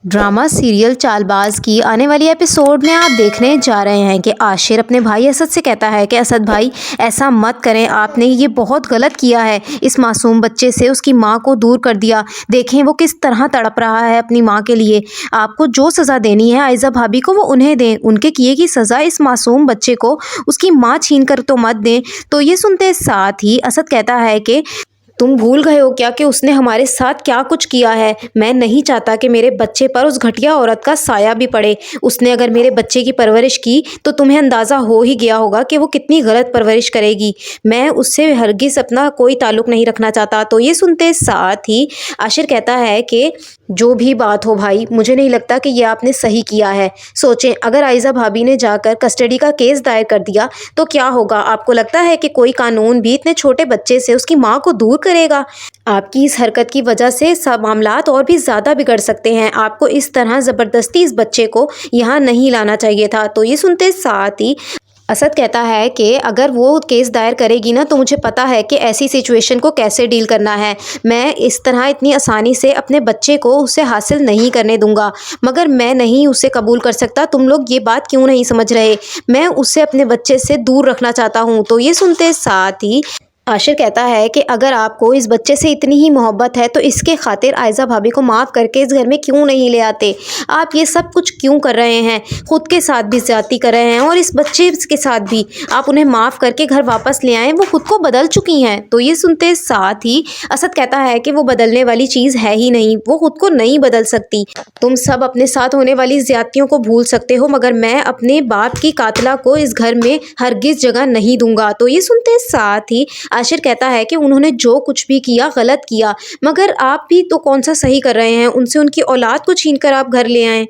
Drama serial Chaalbaaz की आने वाली एपिसोड में आप देखने जा रहे हैं कि आशिर अपने भाई असद से कहता है कि असद भाई ऐसा मत करें, आपने ये बहुत गलत किया है। इस मासूम बच्चे से उसकी माँ को दूर कर दिया। देखें वो किस तरह तड़प रहा है अपनी माँ के लिए। आपको जो सज़ा देनी है आयज़ा भाभी को वो उन्हें दें। उनके किए की सज़ा इस मासूम बच्चे को उसकी माँ छीन कर तो मत दें। तो ये सुनते साथ ही असद कहता है कि तुम भूल गए हो क्या कि उसने हमारे साथ क्या कुछ किया है। मैं नहीं चाहता कि मेरे बच्चे पर उस घटिया औरत का साया भी पड़े। उसने अगर मेरे बच्चे की परवरिश की तो तुम्हें अंदाज़ा हो ही गया होगा कि वो कितनी गलत परवरिश करेगी। मैं उससे हरगिज़ अपना कोई ताल्लुक़ नहीं रखना चाहता। तो ये सुनते साथ ही आशिर कहता है कि जो भी बात हो भाई, मुझे नहीं लगता कि ये आपने सही किया है। सोचें, अगर आयज़ा भाभी ने जाकर कस्टडी का केस दायर कर दिया तो क्या होगा। आपको लगता है कि कोई कानून भी इतने छोटे बच्चे से उसकी माँ को दूर करेगा। आपकी इस हरकत की वजह से सब मामलात और भी ज़्यादा बिगड़ सकते हैं। आपको इस तरह ज़बरदस्ती इस बच्चे को यहाँ नहीं लाना चाहिए था। तो ये सुनते साथ ही असद कहता है कि अगर वो केस दायर करेगी ना तो मुझे पता है कि ऐसी सिचुएशन को कैसे डील करना है। मैं इस तरह इतनी आसानी से अपने बच्चे को उसे हासिल नहीं करने दूंगा। मगर मैं नहीं उसे कबूल कर सकता। तुम लोग ये बात क्यों नहीं समझ रहे। मैं उसे अपने बच्चे से दूर रखना चाहता हूँ। तो ये सुनते साथ ही आशिर कहता है कि अगर आपको इस बच्चे से इतनी ही मोहब्बत है तो इसके खातिर आयज़ा भाभी को माफ़ करके इस घर में क्यों नहीं ले आते। आप ये सब कुछ क्यों कर रहे हैं। ख़ुद के साथ भी ज़्यादती कर रहे हैं और इस बच्चे के साथ भी। आप उन्हें माफ़ करके घर वापस ले आएँ। वो खुद को बदल चुकी हैं। तो ये सुनते साथ ही असद कहता है कि वो बदलने वाली चीज़ है ही नहीं। वो खुद को नहीं बदल सकती। तुम सब अपने साथ होने वाली ज़्यादतियों को भूल सकते हो मगर मैं अपने बाप की कातला को इस घर में हरगिज़ जगह नहीं दूंगा। तो ये सुनते साथ ही आशिर कहता है कि उन्होंने जो कुछ भी किया गलत किया, मगर आप भी तो कौन सा सही कर रहे हैं। उनसे उनकी औलाद को छीन कर आप घर ले आएँ।